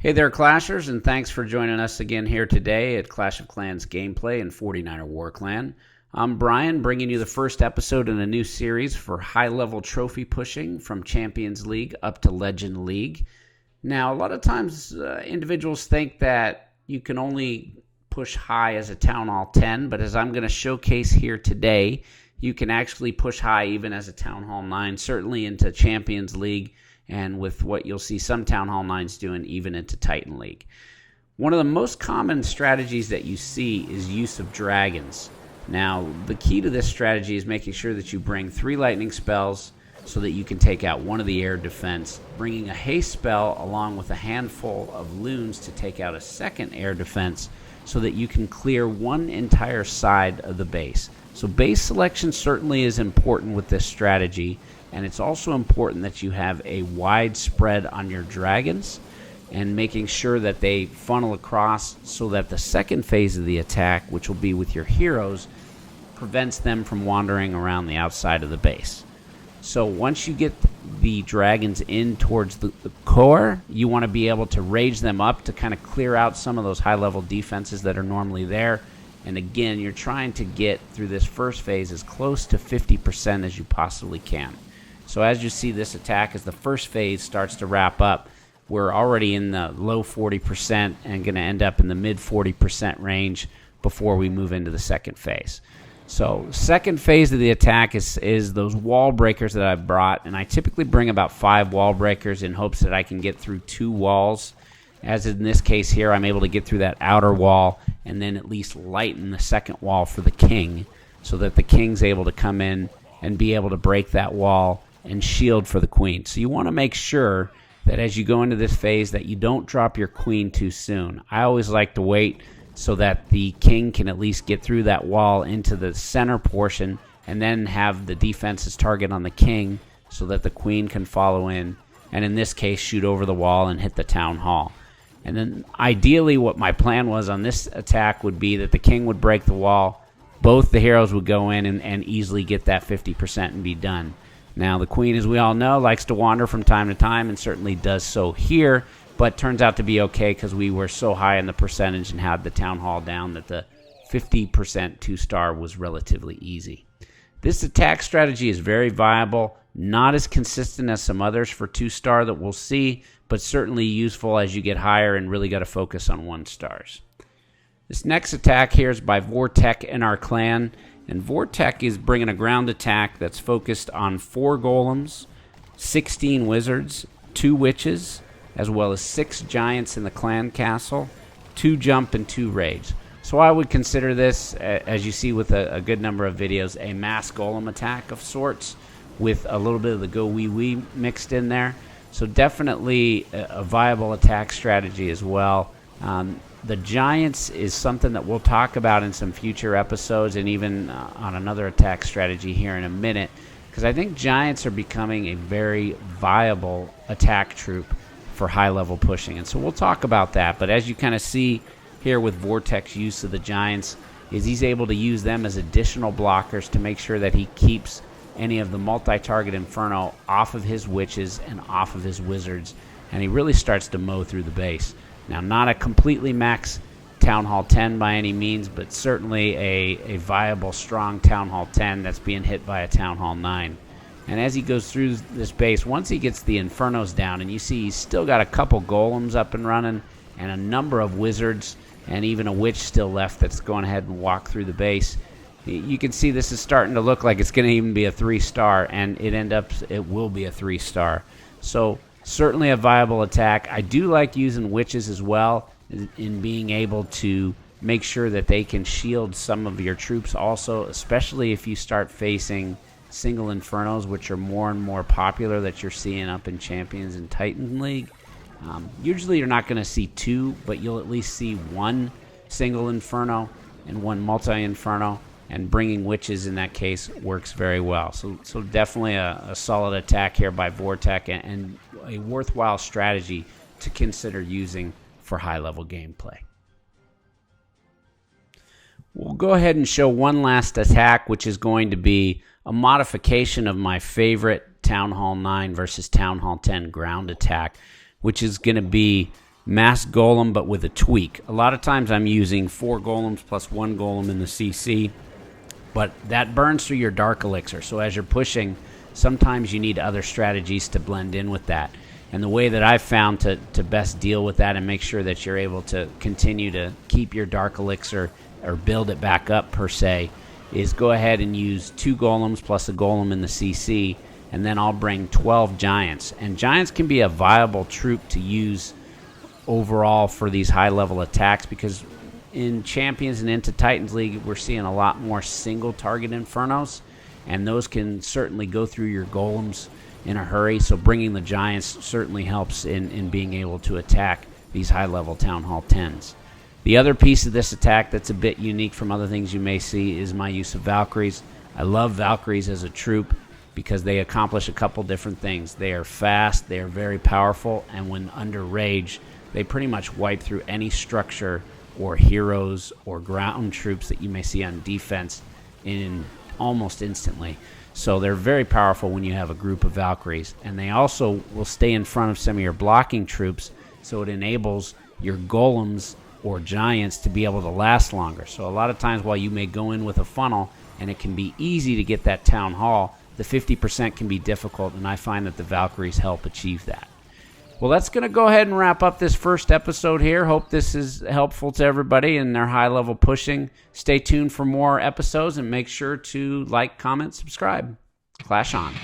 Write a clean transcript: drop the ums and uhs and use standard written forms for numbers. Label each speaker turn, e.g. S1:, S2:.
S1: Hey there, Clashers, and thanks for joining us again here today at Clash of Clans Gameplay in 49er War Clan. I'm Brian, bringing you the first episode in a new series for high-level trophy pushing from Champions League up to Legend League. Now, a lot of times individuals think that you can only push high as a Town Hall 10, but as I'm going to showcase here today, you can actually push high even as a Town Hall 9, certainly into Champions League, and with what you'll see some Town Hall 9s doing even into Titan League. One of the most common strategies that you see is use of dragons. Now, the key to this strategy is making sure that you bring 3 lightning spells so that you can take out one of the air defense, bringing a haste spell along with a handful of loons to take out a second air defense so that you can clear one entire side of the base. So base selection certainly is important with this strategy, and it's also important that you have a wide spread on your dragons and making sure that they funnel across so that the second phase of the attack, which will be with your heroes, prevents them from wandering around the outside of the base. So once you get the dragons in towards the core, you want to be able to rage them up to kind of clear out some of those high-level defenses that are normally there. And again, you're trying to get through this first phase as close to 50% as you possibly can. So as you see this attack, as the first phase starts to wrap up, we're already in the low 40% and going to end up in the mid 40% range before we move into the second phase. So second phase of the attack is those wall breakers that I've brought, and I typically bring about 5 wall breakers in hopes that I can get through 2 walls. As in this case here, I'm able to get through that outer wall and then at least lighten the second wall for the king so that the king's able to come in and be able to break that wall and shield for the queen. So you want to make sure that as you go into this phase that you don't drop your queen too soon. I always like to wait so that the king can at least get through that wall into the center portion and then have the defense's target on the king so that the queen can follow in and in this case shoot over the wall and hit the town hall. And then ideally what my plan was on this attack would be that the king would break the wall, both the heroes would go in and easily get that 50% and be done. Now, the queen, as we all know, likes to wander from time to time and certainly does so here, but turns out to be okay because we were so high in the percentage and had the town hall down that the 50% 2-star was relatively easy. This attack strategy is very viable, not as consistent as some others for 2-star that we'll see, but certainly useful as you get higher and really got to focus on 1-stars. This next attack here is by Vortek in our clan. And Vortek is bringing a ground attack that's focused on 4 golems, 16 wizards, 2 witches, as well as 6 giants in the clan castle, 2 jump, and 2 rage. So I would consider this, as you see with a good number of videos, a mass golem attack of sorts with a little bit of the go wee wee mixed in there. So definitely a viable attack strategy as well. The Giants is something that we'll talk about in some future episodes and even on another attack strategy here in a minute, because I think Giants are becoming a very viable attack troop for high-level pushing. And so we'll talk about that. But as you kind of see here with Vortek's use of the Giants, is he's able to use them as additional blockers to make sure that he keeps any of the multi-target Inferno off of his witches and off of his wizards, and he really starts to mow through the base. Now, not a completely max Town Hall 10 by any means, but certainly a viable, strong Town Hall 10 that's being hit by a Town Hall 9. And as he goes through this base, once he gets the Infernos down, and you see he's still got a couple golems up and running, and a number of wizards, and even a witch still left that's going ahead and walk through the base, you can see this is starting to look like it's going to even be a 3-star, and it will be a 3-star. So certainly a viable attack. I do like using witches as well in being able to make sure that they can shield some of your troops also, especially if you start facing single Infernos, which are more and more popular that you're seeing up in Champions and Titan League. Usually you're not going to see 2, but you'll at least see 1 single Inferno and 1 multi-Inferno, and bringing witches in that case works very well. So definitely a solid attack here by Vortek and a worthwhile strategy to consider using for high-level gameplay. We'll go ahead and show one last attack, which is going to be a modification of my favorite Town Hall 9 versus Town Hall 10 ground attack, which is going to be mass golem, but with a tweak. A lot of times I'm using 4 golems plus 1 golem in the CC, but that burns through your dark elixir. So as you're pushing, sometimes you need other strategies to blend in with that. And the way that I've found to best deal with that and make sure that you're able to continue to keep your dark elixir or build it back up per se is go ahead and use 2 golems plus a golem in the CC, and then I'll bring 12 giants. And giants can be a viable troop to use overall for these high-level attacks, because in Champions and into Titans League, we're seeing a lot more single-target Infernos, and those can certainly go through your golems in a hurry, so bringing the giants certainly helps in being able to attack these high-level Town Hall 10s. The other piece of this attack that's a bit unique from other things you may see is my use of Valkyries. I love Valkyries as a troop because they accomplish a couple different things. They are fast, they are very powerful, and when under rage, they pretty much wipe through any structure or heroes or ground troops that you may see on defense in almost instantly. So they're very powerful when you have a group of Valkyries. And they also will stay in front of some of your blocking troops, so it enables your golems or giants to be able to last longer. So a lot of times while you may go in with a funnel and it can be easy to get that town hall, the 50% can be difficult, and I find that the Valkyries help achieve that. Well, that's going to go ahead and wrap up this first episode here. Hope this is helpful to everybody in their high-level pushing. Stay tuned for more episodes, and make sure to like, comment, subscribe. Clash on.